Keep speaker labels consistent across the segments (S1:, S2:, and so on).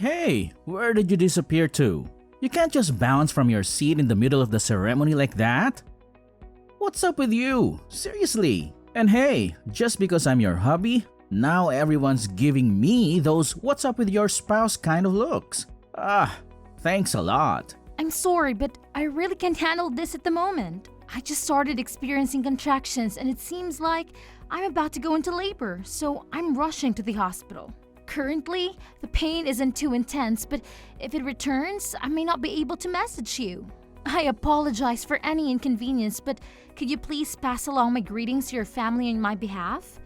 S1: Hey, where did you disappear to? You can't just bounce from your seat in the middle of the ceremony like that. What's up with you? Seriously. And hey, just because I'm your hubby, now everyone's giving me those what's up with your spouse kind of looks. Thanks a lot.
S2: I'm sorry, but I really can't handle this at the moment. I just started experiencing contractions and it seems like I'm about to go into labor, so I'm rushing to the hospital. Currently, the pain isn't too intense, but if it returns, I may not be able to message you. I apologize for any inconvenience, but could you please pass along my greetings to your family on my behalf?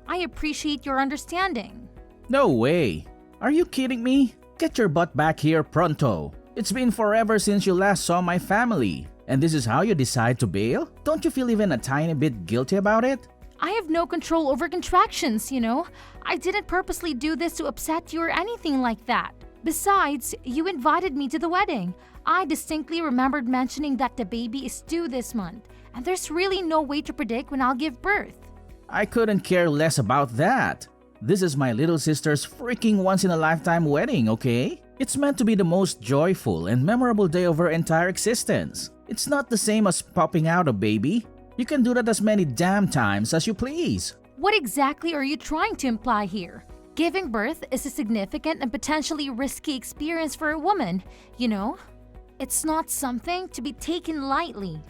S2: I appreciate your understanding.
S1: No way. Are you kidding me? Get your butt back here pronto. It's been forever since you last saw my family. And this is how you decide to bail? Don't you feel even a tiny bit guilty about it?
S2: I have no control over contractions, you know. I didn't purposely do this to upset you or anything like that. Besides, you invited me to the wedding. I distinctly remembered mentioning that the baby is due this month, and there's really no way to predict when I'll give birth.
S1: I couldn't care less about that. This is my little sister's freaking once-in-a-lifetime wedding, okay? It's meant to be the most joyful and memorable day of her entire existence. It's not the same as popping out a baby. You can do that as many damn times as you please.
S2: What exactly are you trying to imply here? Giving birth is a significant and potentially risky experience for a woman, you know? It's not something to be taken lightly.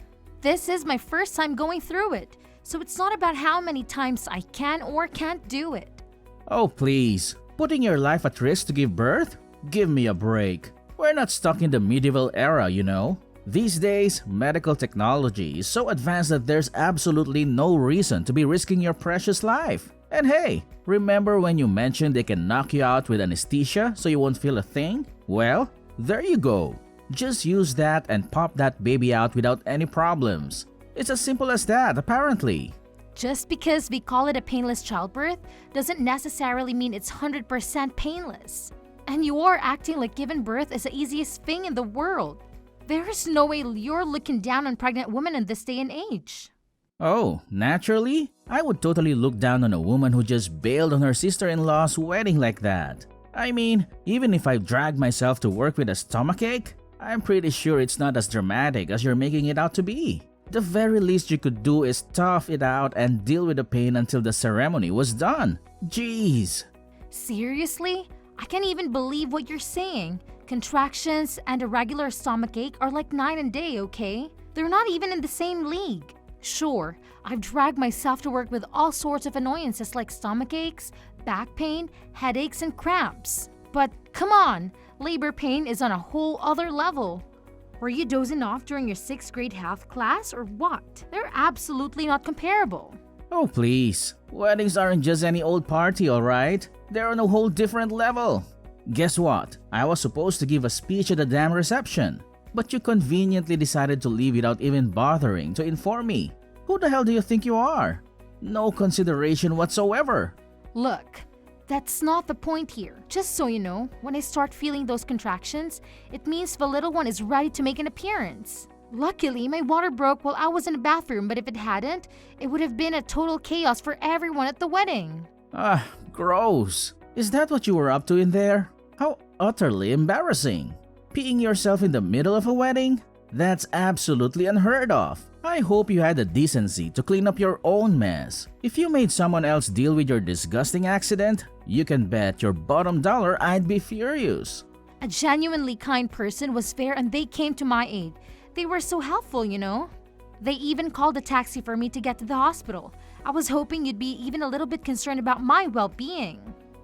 S2: This is my first time going through it, so it's not about how many times I can or can't do it.
S1: Oh please, putting your life at risk to give birth? Give me a break. We're not stuck in the medieval era, you know? These days, medical technology is so advanced that there's absolutely no reason to be risking your precious life. And hey, remember when you mentioned they can knock you out with anesthesia so you won't feel a thing? Well, there you go. Just use that and pop that baby out without any problems. It's as simple as that, apparently.
S2: Just because we call it a painless childbirth doesn't necessarily mean it's 100% painless. And you are acting like giving birth is the easiest thing in the world. There is no way you're looking down on pregnant women in this day and age.
S1: Oh, naturally? I would totally look down on a woman who just bailed on her sister-in-law's wedding like that. I mean, even if I drag myself to work with a stomachache, I'm pretty sure it's not as dramatic as you're making it out to be. The very least you could do is tough it out and deal with the pain until the ceremony was done. Jeez.
S2: Seriously? I can't even believe what you're saying. Contractions and a regular stomachache are like night and day, okay? They're not even in the same league. Sure, I've dragged myself to work with all sorts of annoyances like stomachaches, back pain, headaches, and cramps. But come on, labor pain is on a whole other level. Were you dozing off during your 6th grade health class or what? They're absolutely not comparable.
S1: Oh please, weddings aren't just any old party, alright? They're on a whole different level. Guess what? I was supposed to give a speech at the damn reception, but you conveniently decided to leave without even bothering to inform me. Who the hell do you think you are? No consideration whatsoever.
S2: Look, that's not the point here. Just so you know, when I start feeling those contractions, it means the little one is ready to make an appearance. Luckily, my water broke while I was in the bathroom, but if it hadn't, it would have been a total chaos for everyone at the wedding.
S1: Gross. Is that what you were up to in there? How utterly embarrassing. Peeing yourself in the middle of a wedding? That's absolutely unheard of. I hope you had the decency to clean up your own mess. If you made someone else deal with your disgusting accident, you can bet your bottom dollar I'd be furious.
S2: A genuinely kind person was there and they came to my aid. They were so helpful, you know. They even called a taxi for me to get to the hospital. I was hoping you'd be even a little bit concerned about my well-being.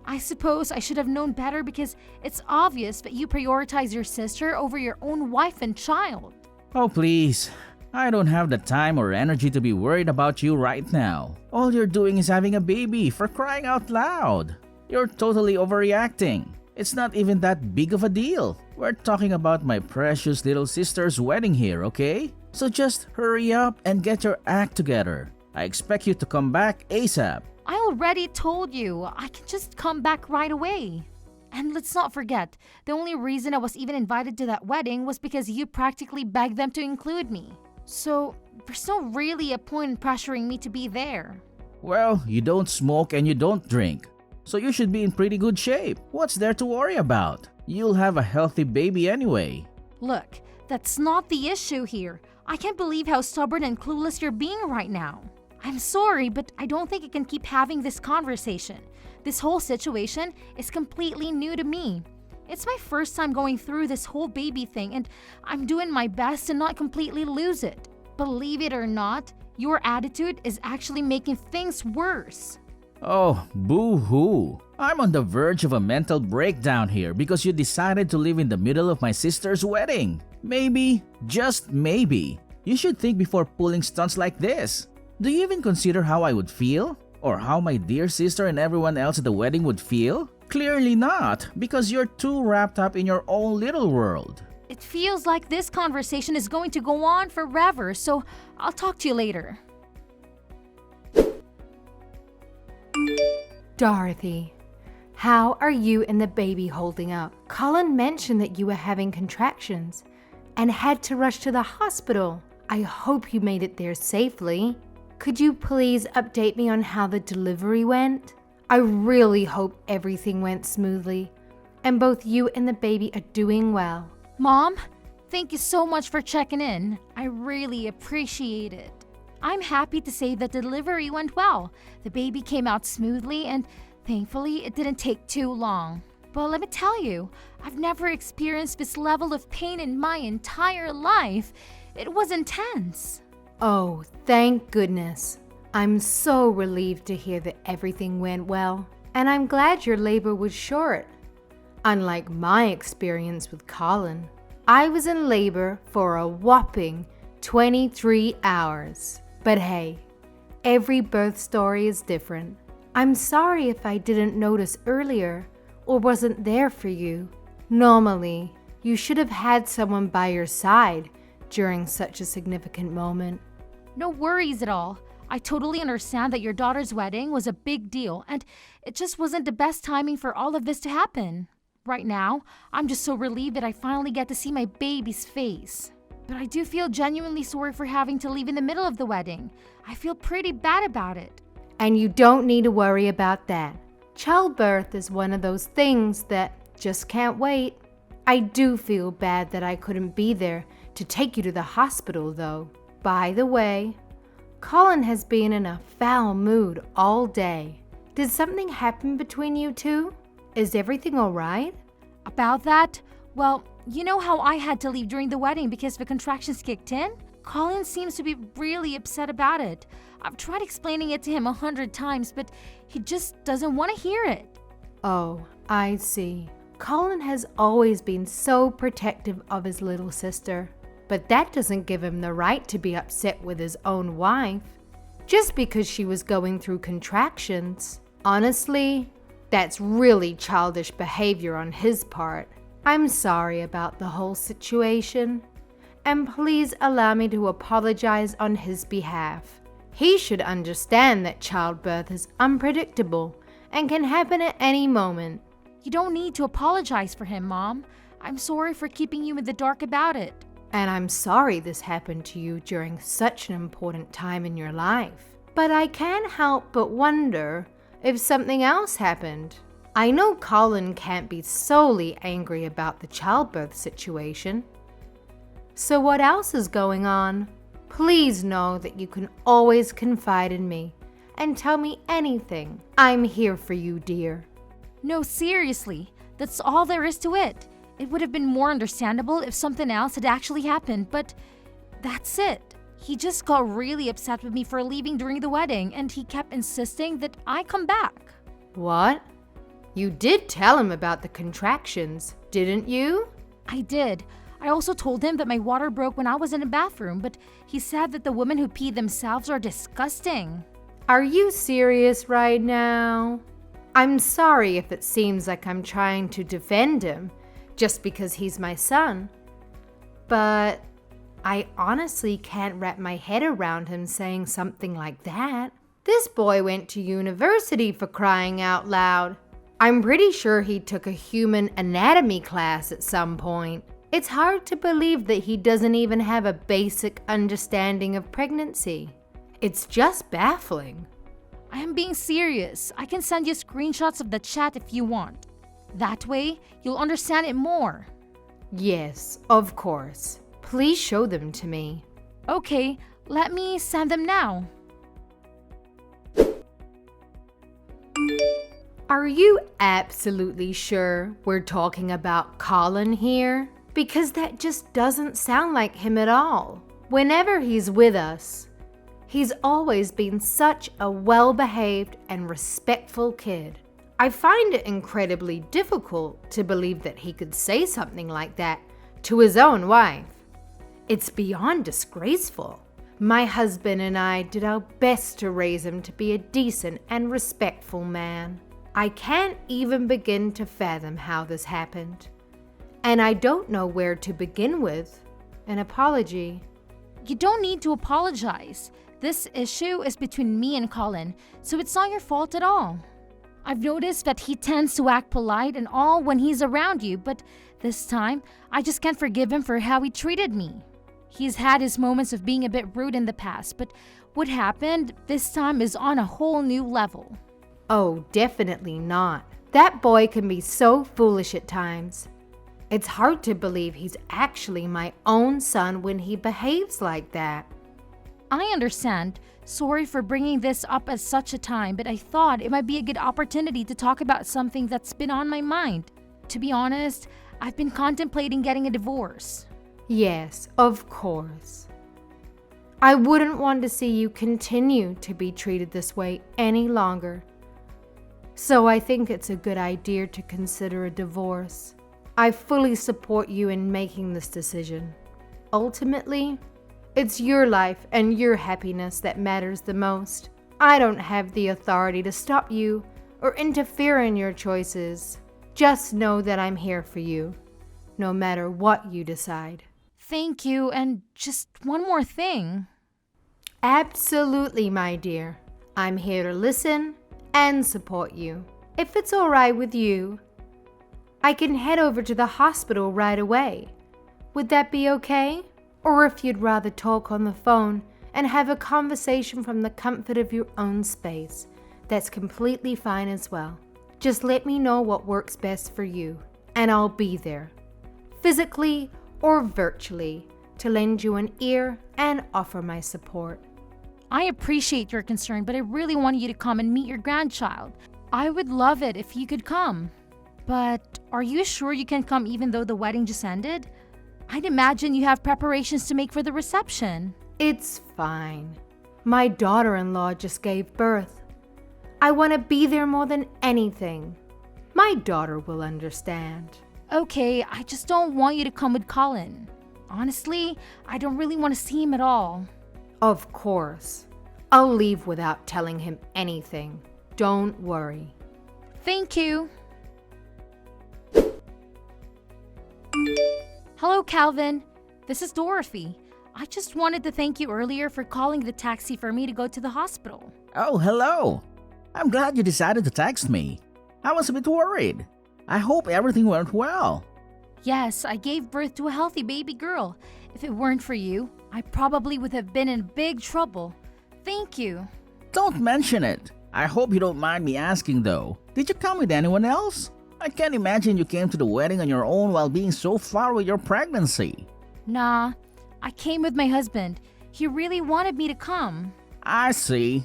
S2: I suppose I should have known better because it's obvious that you prioritize your sister over your own wife and child.
S1: Oh please, I don't have the time or energy to be worried about you right now. All you're doing is having a baby, for crying out loud. You're totally overreacting. It's not even that big of a deal. We're talking about my precious little sister's wedding here, okay? So just hurry up and get your act together. I expect you to come back ASAP.
S2: I already told you, I can just come back right away. And let's not forget, the only reason I was even invited to that wedding was because you practically begged them to include me. So, there's no really a point in pressuring me to be there.
S1: Well, you don't smoke and you don't drink, so you should be in pretty good shape. What's there to worry about? You'll have a healthy baby anyway.
S2: Look, that's not the issue here. I can't believe how stubborn and clueless you're being right now. I'm sorry, but I don't think I can keep having this conversation. This whole situation is completely new to me. It's my first time going through this whole baby thing, and I'm doing my best to not completely lose it. Believe it or not, your attitude is actually making things worse.
S1: Oh, boo-hoo. I'm on the verge of a mental breakdown here because you decided to live in the middle of my sister's wedding. Maybe, just maybe, you should think before pulling stunts like this. Do you even consider how I would feel? Or how my dear sister and everyone else at the wedding would feel? Clearly not, because you're too wrapped up in your own little world.
S2: It feels like this conversation is going to go on forever, so I'll talk to you later.
S3: Dorothy, how are you and the baby holding up? Colin mentioned that you were having contractions and had to rush to the hospital. I hope you made it there safely. Could you please update me on how the delivery went? I really hope everything went smoothly and both you and the baby are doing well.
S2: Mom, thank you so much for checking in. I really appreciate it. I'm happy to say that the delivery went well. The baby came out smoothly and thankfully it didn't take too long. But let me tell you, I've never experienced this level of pain in my entire life. It was intense.
S3: Oh, thank goodness. I'm so relieved to hear that everything went well, and I'm glad your labor was short. Unlike my experience with Colin, I was in labor for a whopping 23 hours. But hey, every birth story is different. I'm sorry if I didn't notice earlier or wasn't there for you. Normally, you should have had someone by your side during such a significant moment.
S2: No worries at all. I totally understand that your daughter's wedding was a big deal, and it just wasn't the best timing for all of this to happen. Right now, I'm just so relieved that I finally get to see my baby's face. But I do feel genuinely sorry for having to leave in the middle of the wedding. I feel pretty bad about it.
S3: And you don't need to worry about that. Childbirth is one of those things that just can't wait. I do feel bad that I couldn't be there to take you to the hospital, though. By the way, Colin has been in a foul mood all day. Did something happen between you two? Is everything all right?
S2: About that, well, you know how I had to leave during the wedding because the contractions kicked in? Colin seems to be really upset about it. I've tried explaining it to him 100 times, but he just doesn't want to hear it.
S3: Oh, I see. Colin has always been so protective of his little sister, but that doesn't give him the right to be upset with his own wife just because she was going through contractions. Honestly, that's really childish behavior on his part. I'm sorry about the whole situation, and please allow me to apologize on his behalf. He should understand that childbirth is unpredictable and can happen at any moment.
S2: You don't need to apologize for him, Mom. I'm sorry for keeping you in the dark about it.
S3: And I'm sorry this happened to you during such an important time in your life. But I can't help but wonder if something else happened. I know Colin can't be solely angry about the childbirth situation. So what else is going on? Please know that you can always confide in me and tell me anything. I'm here for you, dear.
S2: No, seriously, that's all there is to it. It would have been more understandable if something else had actually happened, but that's it. He just got really upset with me for leaving during the wedding, and he kept insisting that I come back.
S3: What? You did tell him about the contractions, didn't you?
S2: I did. I also told him that my water broke when I was in the bathroom, but he said that the women who pee themselves are disgusting.
S3: Are you serious right now? I'm sorry if it seems like I'm trying to defend him just because he's my son, but I honestly can't wrap my head around him saying something like that. This boy went to university, for crying out loud. I'm pretty sure he took a human anatomy class at some point. It's hard to believe that he doesn't even have a basic understanding of pregnancy. It's just baffling.
S2: I am being serious. I can send you screenshots of the chat if you want. That way, you'll understand it more.
S3: Yes, of course. Please show them to me.
S2: Okay, let me send them now.
S3: Are you absolutely sure we're talking about Colin here? Because that just doesn't sound like him at all. Whenever he's with us, he's always been such a well-behaved and respectful kid. I find it incredibly difficult to believe that he could say something like that to his own wife. It's beyond disgraceful. My husband and I did our best to raise him to be a decent and respectful man. I can't even begin to fathom how this happened. And I don't know where to begin with an apology.
S2: You don't need to apologize. This issue is between me and Colin, so it's not your fault at all. I've noticed that he tends to act polite and all when he's around you, but this time, I just can't forgive him for how he treated me. He's had his moments of being a bit rude in the past, but what happened this time is on a whole new level.
S3: Oh, definitely not. That boy can be so foolish at times. It's hard to believe he's actually my own son when he behaves like that.
S2: I understand. Sorry for bringing this up at such a time, but I thought it might be a good opportunity to talk about something that's been on my mind. To be honest, I've been contemplating getting a divorce.
S3: Yes, of course. I wouldn't want to see you continue to be treated this way any longer. So I think it's a good idea to consider a divorce. I fully support you in making this decision. Ultimately, it's your life and your happiness that matters the most. I don't have the authority to stop you or interfere in your choices. Just know that I'm here for you, no matter what you decide.
S2: Thank you, and just one more thing.
S3: Absolutely, my dear. I'm here to listen and support you. If it's all right with you, I can head over to the hospital right away. Would that be okay? Or if you'd rather talk on the phone and have a conversation from the comfort of your own space, that's completely fine as well. Just let me know what works best for you, and I'll be there, physically or virtually, to lend you an ear and offer my support.
S2: I appreciate your concern, but I really want you to come and meet your grandchild. I would love it if you could come. But are you sure you can come even though the wedding just ended? I'd imagine you have preparations to make for the reception.
S3: It's fine. My daughter-in-law just gave birth. I want to be there more than anything. My daughter will understand.
S2: Okay, I just don't want you to come with Colin. Honestly, I don't really want to see him at all.
S3: Of course. I'll leave without telling him anything. Don't worry.
S2: Thank you. Hello, Calvin. This is Dorothy. I just wanted to thank you earlier for calling the taxi for me to go to the hospital.
S1: Oh, hello. I'm glad you decided to text me. I was a bit worried. I hope everything went well.
S2: Yes, I gave birth to a healthy baby girl. If it weren't for you, I probably would have been in big trouble. Thank you.
S1: Don't mention it. I hope you don't mind me asking though. Did you come with anyone else? I can't imagine you came to the wedding on your own while being so far with your pregnancy.
S2: Nah, I came with my husband. He really wanted me to come.
S1: I see.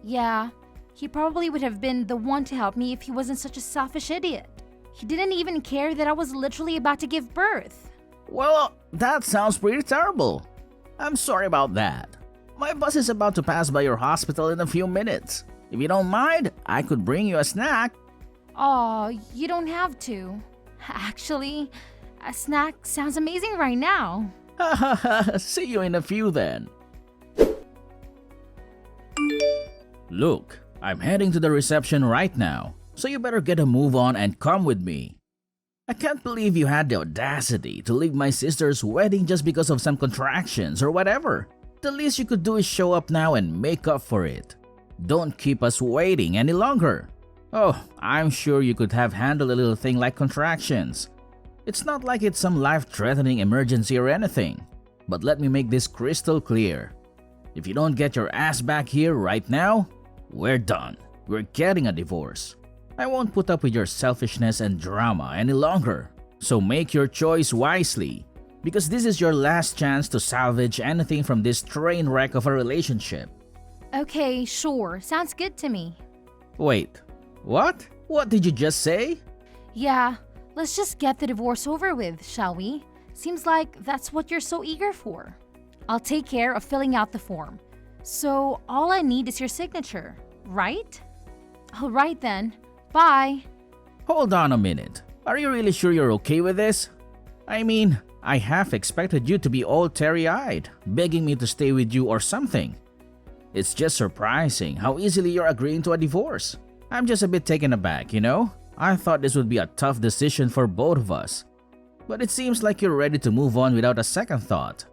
S2: Yeah, he probably would have been the one to help me if he wasn't such a selfish idiot. He didn't even care that I was literally about to give birth.
S1: Well, that sounds pretty terrible. I'm sorry about that. My bus is about to pass by your hospital in a few minutes. If you don't mind, I could bring you a snack.
S2: Oh, you don't have to. Actually, a snack sounds amazing right now.
S1: See you in a few then. Look, I'm heading to the reception right now, so you better get a move on and come with me. I can't believe you had the audacity to leave my sister's wedding just because of some contractions or whatever. The least you could do is show up now and make up for it. Don't keep us waiting any longer. Oh, I'm sure you could have handled a little thing like contractions. It's not like it's some life-threatening emergency or anything. But let me make this crystal clear. If you don't get your ass back here right now, we're done. We're getting a divorce. I won't put up with your selfishness and drama any longer. So make your choice wisely, because this is your last chance to salvage anything from this train wreck of a relationship.
S2: Okay, sure. Sounds good to me.
S1: Wait, what? What did you just say?
S2: Yeah, let's just get the divorce over with, shall we? Seems like that's what you're so eager for. I'll take care of filling out the form. So all I need is your signature, right? Alright then. Bye.
S1: Hold on a minute. Are you really sure you're okay with this? I mean, I half expected you to be all teary-eyed, begging me to stay with you or something. It's just surprising how easily you're agreeing to a divorce. I'm just a bit taken aback, you know? I thought this would be a tough decision for both of us. But it seems like you're ready to move on without a second thought.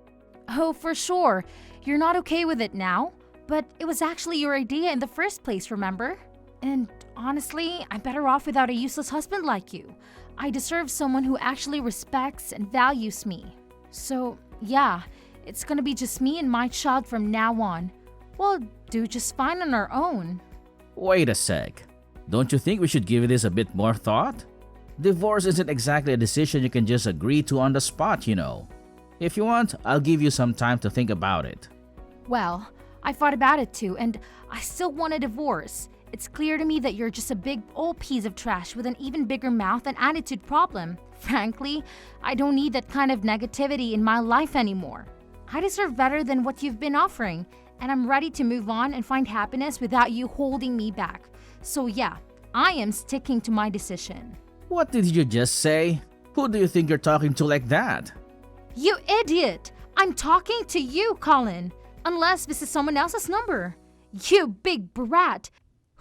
S2: Oh, for sure. You're not okay with it now, but it was actually your idea in the first place, remember? And honestly, I'm better off without a useless husband like you. I deserve someone who actually respects and values me. So, yeah, it's gonna be just me and my child from now on. We'll do just fine on our own.
S1: Wait a sec. Don't you think we should give this a bit more thought? Divorce isn't exactly a decision you can just agree to on the spot, you know. If you want, I'll give you some time to think about it.
S2: Well, I thought about it too, and I still want a divorce. It's clear to me that you're just a big old piece of trash with an even bigger mouth and attitude problem. Frankly, I don't need that kind of negativity in my life anymore. I deserve better than what you've been offering, and I'm ready to move on and find happiness without you holding me back. So yeah, I am sticking to my decision.
S1: What did you just say? Who do you think you're talking to like that?
S2: You idiot! I'm talking to you, Colin. Unless this is someone else's number. You big brat!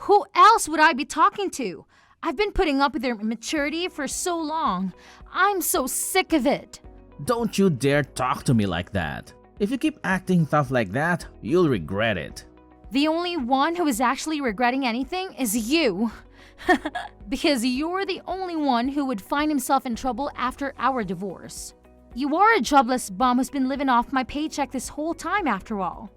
S2: Who else would I be talking to? I've been putting up with their immaturity for so long. I'm so sick of it.
S1: Don't you dare talk to me like that. If you keep acting tough like that, you'll regret it.
S2: The only one who is actually regretting anything is you. Because you're the only one who would find himself in trouble after our divorce. You are a jobless bum who's been living off my paycheck this whole time after all.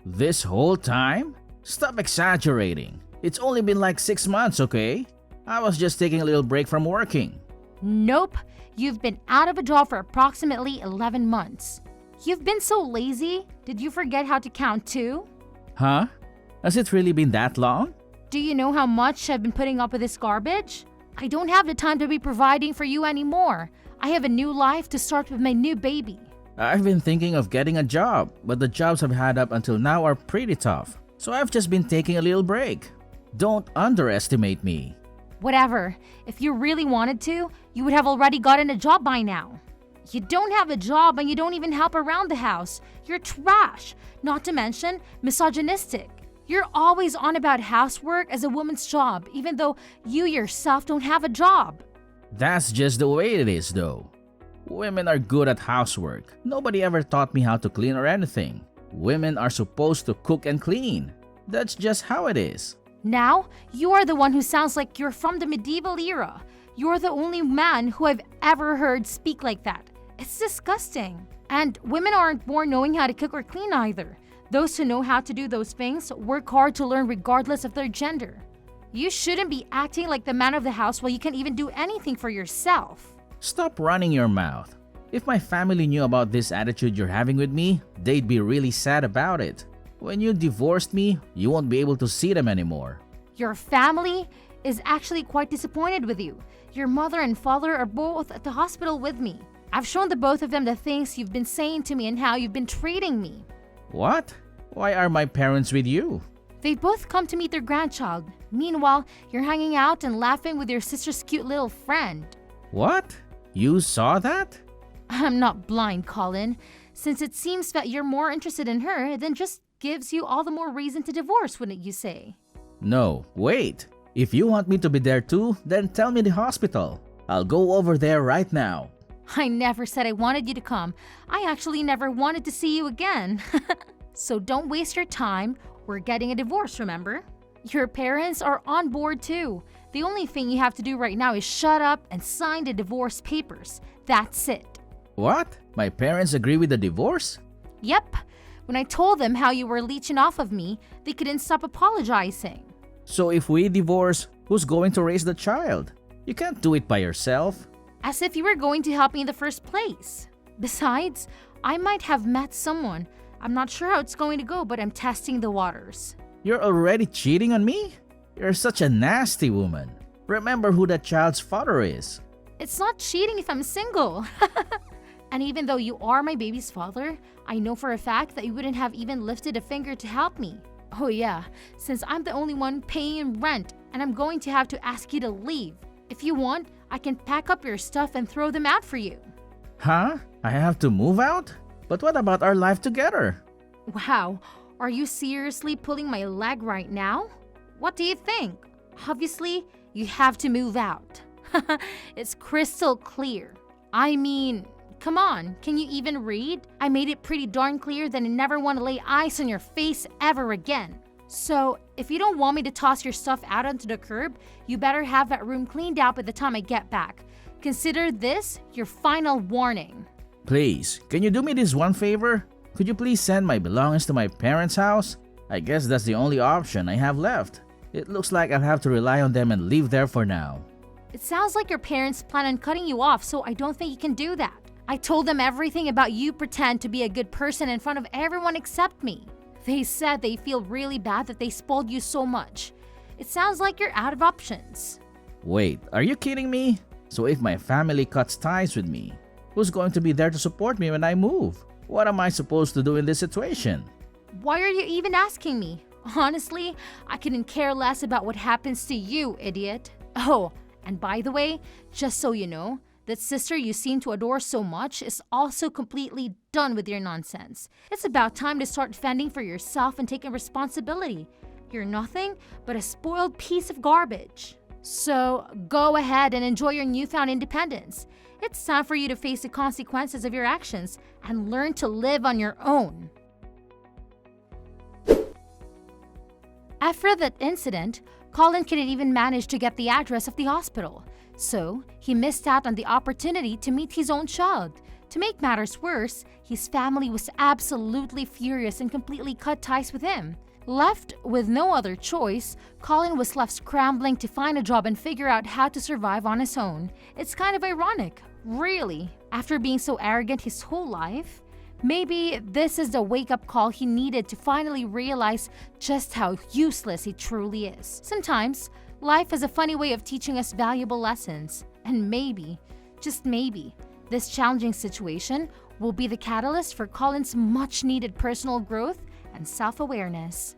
S1: This whole time? Stop exaggerating. It's only been like 6 months, okay? I was just taking a little break from working.
S2: Nope, you've been out of a job for approximately 11 months. You've been so lazy, did you forget how to count too?
S1: Huh? Has it really been that long?
S2: Do you know how much I've been putting up with this garbage? I don't have the time to be providing for you anymore. I have a new life to start with my new baby.
S1: I've been thinking of getting a job, but the jobs I've had up until now are pretty tough. So I've just been taking a little break. Don't underestimate me.
S2: Whatever. If you really wanted to, you would have already gotten a job by now. You don't have a job and you don't even help around the house. You're trash. Not to mention misogynistic. You're always on about housework as a woman's job, even though you yourself don't have a job.
S1: That's just the way it is, though. Women are good at housework. Nobody ever taught me how to clean or anything. Women are supposed to cook and clean. That's just how it is.
S2: Now, you are the one who sounds like you're from the medieval era. You're the only man who I've ever heard speak like that. It's disgusting. And women aren't born knowing how to cook or clean either. Those who know how to do those things work hard to learn regardless of their gender. You shouldn't be acting like the man of the house while you can't even do anything for yourself.
S1: Stop running your mouth. If my family knew about this attitude you're having with me, they'd be really sad about it. When you divorced me, you won't be able to see them anymore.
S2: Your family is actually quite disappointed with you. Your mother and father are both at the hospital with me. I've shown the both of them the things you've been saying to me and how you've been treating me.
S1: What? Why are my parents with you?
S2: They've both come to meet their grandchild. Meanwhile, you're hanging out and laughing with your sister's cute little friend.
S1: What? You saw that?
S2: I'm not blind, Colin. Since it seems that you're more interested in her, then just gives you all the more reason to divorce, wouldn't you say?
S1: No, wait. If you want me to be there too, then tell me the hospital. I'll go over there right now.
S2: I never said I wanted you to come. I actually never wanted to see you again. So don't waste your time. We're getting a divorce, remember? Your parents are on board too. The only thing you have to do right now is shut up and sign the divorce papers. That's it.
S1: What? My parents agree with the divorce?
S2: Yep. When I told them how you were leeching off of me, they couldn't stop apologizing.
S1: So if we divorce, Who's going to raise the child? You can't do it by yourself.
S2: As if you were going to help me in the first place. Besides, I might have met someone. I'm not sure how it's going to go, but I'm testing the waters.
S1: You're already cheating on me? You're such a nasty woman. Remember who that child's father is.
S2: It's not cheating if I'm single. And even though you are my baby's father, I know for a fact that you wouldn't have even lifted a finger to help me. Oh yeah, since I'm the only one paying rent and I'm going to have to ask you to leave. If you want, I can pack up your stuff and throw them out for you.
S1: Huh? I have to move out? But what about our life together?
S2: Wow, are you seriously pulling my leg right now? What do you think? Obviously, you have to move out. It's crystal clear. I mean, come on, can you even read? I made it pretty darn clear that I never want to lay eyes on your face ever again. So, if you don't want me to toss your stuff out onto the curb, you better have that room cleaned out by the time I get back. Consider this your final warning.
S1: Please, can you do me this one favor? Could you please send my belongings to my parents' house? I guess that's the only option I have left. It looks like I'll have to rely on them and live there for now.
S2: It sounds like your parents plan on cutting you off, so I don't think you can do that. I told them everything about you pretend to be a good person in front of everyone except me. They said they feel really bad that they spoiled you so much. It sounds like you're out of options.
S1: Wait, are you kidding me? So if my family cuts ties with me, who's going to be there to support me when I move? What am I supposed to do in this situation?
S2: Why are you even asking me? Honestly, I couldn't care less about what happens to you, idiot. Oh, and by the way, just so you know, that sister you seem to adore so much is also completely done with your nonsense. It's about time to start fending for yourself and taking responsibility. You're nothing but a spoiled piece of garbage. So go ahead and enjoy your newfound independence. It's time for you to face the consequences of your actions and learn to live on your own. After that incident, Colin couldn't even manage to get the address of the hospital. So, he missed out on the opportunity to meet his own child. To make matters worse, his family was absolutely furious and completely cut ties with him. Left with no other choice, Colin was left scrambling to find a job and figure out how to survive on his own. It's kind of ironic, really. After being so arrogant his whole life, maybe this is the wake-up call he needed to finally realize just how useless he truly is. Sometimes, life has a funny way of teaching us valuable lessons. And maybe, just maybe, this challenging situation will be the catalyst for Colin's much-needed personal growth and self-awareness.